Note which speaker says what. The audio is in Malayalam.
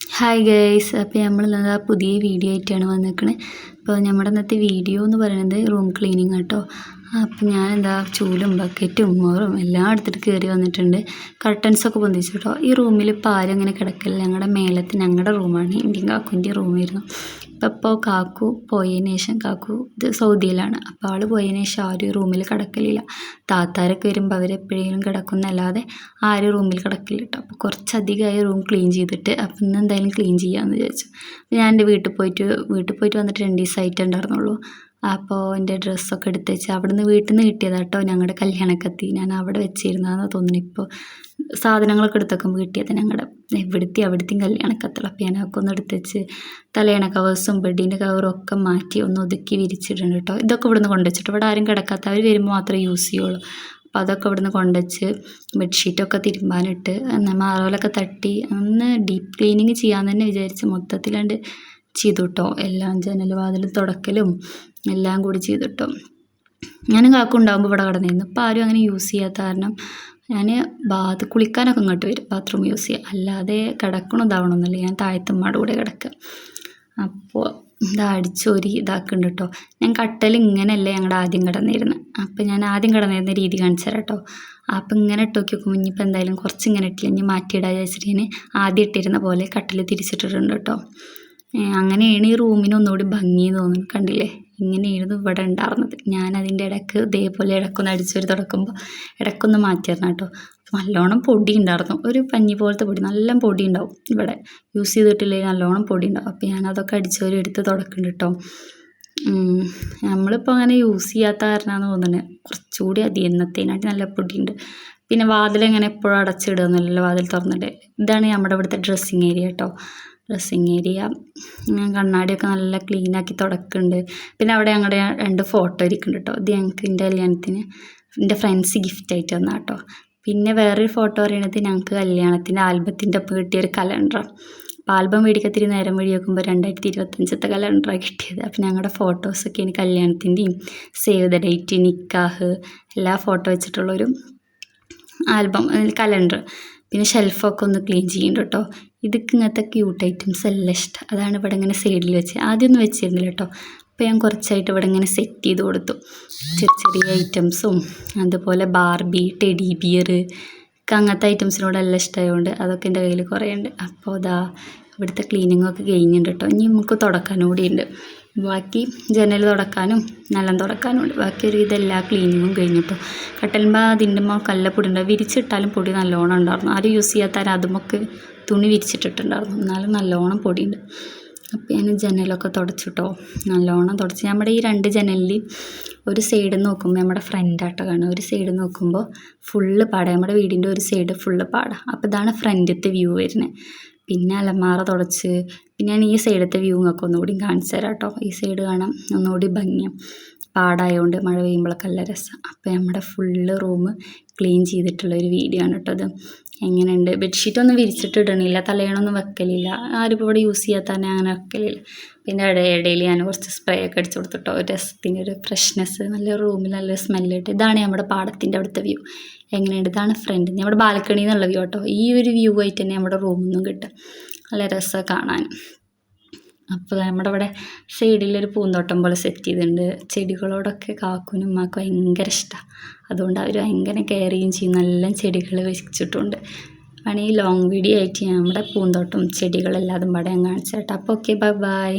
Speaker 1: ഹായ് ഗൈസ്, അപ്പോൾ നമ്മൾ പുതിയ വീഡിയോ ആയിട്ടാണ് വന്നിരിക്കുന്നത്. അപ്പോൾ നമ്മുടെ ഇന്നത്തെ വീഡിയോ എന്ന് പറയുന്നത് റൂം ക്ലീനിങ് കേട്ടോ. അപ്പോൾ ഞാൻ ചൂലും ബക്കറ്റും മോറും എല്ലാം എടുത്തിട്ട് കയറി വന്നിട്ടുണ്ട്. കർട്ടൻസൊക്കെ പൊന്തിച്ചു കേട്ടോ. ഈ റൂമിൽ ഇപ്പോൾ ആരും അങ്ങനെ കിടക്കില്ല. ഞങ്ങളുടെ റൂമാണ്, ഇന്ത്യൻ കാക്കുവിൻ്റെ റൂമായിരുന്നു. ഇപ്പോൾ കാക്കു പോയതിന് ശേഷം കാക്കു സൗദിയിലാണ്. അപ്പോൾ ആൾ പോയതിന് ശേഷം ആരും റൂമിൽ കിടക്കലില്ല. താത്താരൊക്കെ വരുമ്പോൾ അവരെപ്പോഴെങ്കിലും കിടക്കുന്നല്ലാതെ ആരും റൂമിൽ കിടക്കില്ല കേട്ടോ. അപ്പോൾ കുറച്ചധികമായി റൂം ക്ലീൻ ചെയ്തിട്ട് അപ്പോൾ ഇന്ന് എന്തായാലും ക്ലീൻ ചെയ്യാമെന്ന് വിചാരിച്ചു. ഞാൻ എൻ്റെ വീട്ടിൽ പോയിട്ട് വന്നിട്ട് 2 ദിവസമായിട്ടേ ഉണ്ടായിരുന്നുള്ളൂ. അപ്പോൾ എൻ്റെ ഡ്രസ്സൊക്കെ എടുത്ത് വെച്ച് വീട്ടിൽ നിന്ന് കിട്ടിയതാണ് കേട്ടോ. ഞങ്ങളുടെ കല്യാണക്കത്തി ഞാൻ അവിടെ വെച്ചിരുന്നതെന്ന് തോന്നുന്നു. ഇപ്പോൾ സാധനങ്ങളൊക്കെ എടുത്തേക്കുമ്പോൾ കിട്ടിയത് അവിടുത്തെയും കല്യാണക്കത്തുള്ള. അപ്പോൾ ഞാനൊക്കെ ഒന്ന് എടുത്ത് വെച്ച് തലയണ കവേഴ്സും ബെഡിൻ്റെ കവറും ഒക്കെ മാറ്റി ഒന്ന് ഒതുക്കി വിരിച്ചിട്ടുണ്ട് കേട്ടോ. ഇതൊക്കെ ഇവിടുന്ന് കൊണ്ടുവച്ചിട്ട് ഇവിടെ ആരും കിടക്കാത്ത, അവർ വരുമ്പോൾ മാത്രമേ യൂസ് ചെയ്യുള്ളൂ. അപ്പോൾ അതൊക്കെ ഇവിടുന്ന് കൊണ്ടുവച്ച് ബെഡ്ഷീറ്റൊക്കെ തിരുമ്പാനിട്ട് മാറോലൊക്കെ തട്ടി ഒന്ന് ഡീപ്പ് ക്ലീനിങ് ചെയ്യാമെന്ന് തന്നെ വിചാരിച്ച് മൊത്തത്തിലാണ്ട് ചെയ്തു കേട്ടോ. എല്ലാം ജനൽ വാതിലും തുടക്കലും എല്ലാം കൂടി ചെയ്തു കേട്ടോ. ഞാനും കാക്കുണ്ടാകുമ്പോൾ ഇവിടെ കിടന്നിരുന്നു. ഇപ്പോൾ ആരും അങ്ങനെ യൂസ് ചെയ്യാത്ത കാരണം ഞാൻ കുളിക്കാനൊക്കെ ഇങ്ങോട്ട് വരും ബാത്റൂം യൂസ് ചെയ്യുക, അല്ലാതെ കിടക്കണതാവണമെന്നില്ല. ഞാൻ താഴത്തുമ്മയുടെ കൂടെ കിടക്കുക. അപ്പോൾ അടിച്ചോരി ഇതാക്കുന്നുണ്ട് കേട്ടോ. ഞാൻ കട്ടൽ ഇങ്ങനെയല്ല ഞങ്ങളുടെ ആദ്യം കിടന്നിരുന്നത്. അപ്പോൾ ഞാൻ ആദ്യം കിടന്നിരുന്ന രീതി കാണിച്ചു തരാം കേട്ടോ. അപ്പോൾ ഇങ്ങനെ ഇട്ട് നോക്കി നോക്കുമ്പോൾ ഇനിയിപ്പോൾ എന്തായാലും കുറച്ച് ഇങ്ങനെ ഇട്ടില്ല, ഇനി മാറ്റിയിടാൻ വിചാരിച്ചിട്ട് ഞാൻ ആദ്യം ഇട്ടിരുന്ന പോലെ കട്ടിൽ തിരിച്ചിട്ടിട്ടുണ്ട് കേട്ടോ. അങ്ങനെയാണ് ഈ റൂമിന് ഒന്നുകൂടി ഭംഗി തോന്നുന്നു. കണ്ടില്ലേ, ഇങ്ങനെയായിരുന്നു ഇവിടെ ഉണ്ടായിരുന്നത്. ഞാനതിൻ്റെ ഇടയ്ക്ക് ഇതേപോലെ ഇടയ്ക്കൊന്ന് അടിച്ചൊരു തുടക്കുമ്പോൾ ഇടയ്ക്കൊന്ന് മാറ്റിയിരുന്നു കേട്ടോ. നല്ലോണം പൊടി ഉണ്ടായിരുന്നു, ഒരു പഞ്ഞി പോലത്തെ പൊടി, നല്ല പൊടി ഉണ്ടാവും ഇവിടെ. യൂസ് ചെയ്തിട്ടില്ലെങ്കിൽ നല്ലോണം പൊടി ഉണ്ടാവും. അപ്പോൾ ഞാനതൊക്കെ അടിച്ചൊരു എടുത്ത് തുടക്കുന്നുണ്ട് കേട്ടോ. നമ്മളിപ്പോൾ അങ്ങനെ യൂസ് ചെയ്യാത്ത കാരണമാണെന്ന് തോന്നുന്നത്. കുറച്ചുകൂടി എന്നത്തേനായിട്ട് നല്ല പൊടിയുണ്ട്. പിന്നെ വാതിലെങ്ങനെ എപ്പോഴും അടച്ചിടുകയെന്നല്ലല്ലോ, വാതിൽ തുറന്നിട്ട്. ഇതാണ് നമ്മുടെ ഇവിടുത്തെ ഡ്രസ്സിങ് ഏരിയ കേട്ടോ. ഡ്രസ്സിങ് ഏരിയ കണ്ണാടിയൊക്കെ നല്ല ക്ലീനാക്കി തുടക്കുന്നുണ്ട്. പിന്നെ അവിടെ ഞങ്ങളുടെ 2 ഫോട്ടോ ഇരിക്കുന്നുണ്ട് കേട്ടോ. ഇത് ഞങ്ങൾക്ക് എൻ്റെ കല്യാണത്തിന് എൻ്റെ ഫ്രണ്ട്സ് ഗിഫ്റ്റായിട്ട് തന്നാ കേട്ടോ. പിന്നെ വേറൊരു ഫോട്ടോ പറയുന്നത് ഞങ്ങൾക്ക് കല്യാണത്തിൻ്റെ ആൽബത്തിൻ്റെ ഒപ്പം കിട്ടിയൊരു കലണ്ടറാണ്. അപ്പോൾ ആൽബം മേടിക്കത്തിരി നേരം വഴി നോക്കുമ്പോൾ 2025 കലണ്ടറാണ് കിട്ടിയത്. അപ്പോൾ ഞങ്ങളുടെ ഫോട്ടോസൊക്കെയാണ് കല്യാണത്തിൻ്റെയും സേവ് ദ ഡേറ്റ്, നിക്കാഹ് എല്ലാ ഫോട്ടോ വെച്ചിട്ടുള്ളൊരു ആൽബം, കലണ്ടർ. പിന്നെ ഷെൽഫൊക്കെ ഒന്ന് ക്ലീൻ ചെയ്യുന്നുണ്ട് കേട്ടോ. ഇതൊക്കെ ഇങ്ങനത്തെ ക്യൂട്ട് ഐറ്റംസ് എല്ലാം ഇഷ്ടം. അതാണ് ഇവിടെ ഇങ്ങനെ സൈഡിൽ വെച്ച്, ആദ്യമൊന്നും വെച്ചിരുന്നില്ല കേട്ടോ. അപ്പോൾ ഞാൻ കുറച്ചായിട്ട് ഇവിടെ ഇങ്ങനെ സെറ്റ് ചെയ്ത് കൊടുത്തു. ചെറിയ ഐറ്റംസും അതുപോലെ ബാർബി, ടെഡി ബിയർ ഒക്കെ അങ്ങനത്തെ ഐറ്റംസിനോട് എല്ലാം ഇഷ്ടമായതുകൊണ്ട് അതൊക്കെ എൻ്റെ കയ്യിൽ കുറേ ഉണ്ട്. അപ്പോൾ ഇവിടുത്തെ ക്ലീനിങ്ങൊക്കെ കഴിഞ്ഞിട്ടുണ്ട് കേട്ടോ. ഇനി നമുക്ക് തുടക്കാനും കൂടിയുണ്ട്. ബാക്കി ജനൽ തുടക്കാനും നിലം തുടക്കാനും ഉണ്ട്. ബാക്കി ഒരുവിധം എല്ലാ ക്ലീനിങ്ങും കഴിഞ്ഞിട്ടോ. കട്ടലുമ്പോൾ അതിൻ്റെ കല്ല പൊടി ഉണ്ടാവും, വിരിച്ചിട്ടാലും പൊടി നല്ലോണം ഉണ്ടായിരുന്നു. ആരും യൂസ് ചെയ്യാത്താരും അതുമൊക്കെ തുണി വിരിച്ചിട്ടിട്ടുണ്ടായിരുന്നു, എന്നാലും നല്ലോണം പൊടിയുണ്ട്. അപ്പോൾ ഞാൻ ജനലൊക്കെ തുടച്ചിട്ടോ, നല്ലോണം തുടച്ച്. നമ്മുടെ ഈ 2 ജനലിൽ ഒരു സൈഡ് നോക്കുമ്പോൾ നമ്മുടെ ഫ്രണ്ടായിട്ട് കാണും, ഒരു സൈഡ് നോക്കുമ്പോൾ ഫുള്ള് പാടാം. നമ്മുടെ വീടിൻ്റെ ഒരു സൈഡ് ഫുള്ള് പാടാം. അപ്പോൾ ഇതാണ് ഫ്രണ്ടിലത്തെ വ്യൂ വരുന്നത്. പിന്നെ അലമാറ തുടച്ച്, പിന്നെ ഞാൻ ഈ സൈഡത്തെ വ്യൂ നിങ്ങൾക്ക് ഒന്നുകൂടി കാണിച്ചു തരാം കേട്ടോ. ഈ സൈഡ് കാണാം ഒന്നുകൂടി ഭംഗിയും, പാടായതുകൊണ്ട് മഴ പെയ്യുമ്പോഴൊക്കെ നല്ല രസം. അപ്പോൾ നമ്മുടെ ഫുള്ള് റൂം ക്ലീൻ ചെയ്തിട്ടുള്ളൊരു വീഡിയോ ആണ് കേട്ടോ. അത് എങ്ങനെയുണ്ട്, ബെഡ്ഷീറ്റൊന്നും വിരിച്ചിട്ടിടണില്ല, തലയണൊന്നും വെക്കലില്ല, ആരും ഇപ്പോൾ ഇവിടെ യൂസ് ചെയ്യാത്ത തന്നെ അങ്ങനെ വെക്കലില്ല. പിന്നെ ഇടയിൽ ഞാൻ കുറച്ച് സ്പ്രേ ഒക്കെ അടിച്ചു കൊടുത്തിട്ടോ, ഒരു രസത്തിൻ്റെ ഒരു ഫ്രഷ്നെസ്, നല്ല റൂമിൽ നല്ലൊരു സ്മെല്ല് കിട്ടും. ഇതാണ് നമ്മുടെ പാടത്തിൻ്റെ അവിടുത്തെ വ്യൂ. എങ്ങനെയുണ്ട്, ഇതാണ് ഫ്രണ്ട്, നമ്മുടെ ബാൽക്കണിയിൽ നിന്നുള്ള വ്യൂ കേട്ടോ. ഈ ഒരു വ്യൂ ആയിട്ട് തന്നെ നമ്മുടെ റൂമിൽ നിന്നും കിട്ടും, നല്ല രസമാണ് കാണാൻ. അപ്പോൾ നമ്മുടെ ഇവിടെ സൈഡിലൊരു പൂന്തോട്ടം പോലെ സെറ്റ് ചെയ്തിട്ടുണ്ട്. ചെടികളോടൊക്കെ കാക്കുനും ഉമ്മാക്കും ഭയങ്കര ഇഷ്ടമാണ്. അതുകൊണ്ട് അവർ ഭയങ്കര കെയർ ചെയ്യുകയും ചെയ്യും, നല്ല ചെടികൾ വെച്ചിട്ടുണ്ട്. വേണമെങ്കിൽ ലോങ് വീഡിയോ ആയിട്ട് നമ്മുടെ പൂന്തോട്ടം ചെടികളെല്ലാതും പാടെ ഞാൻ കാണിച്ചു കേട്ടോ. അപ്പോൾ ഓക്കെ, ബൈ ബൈ.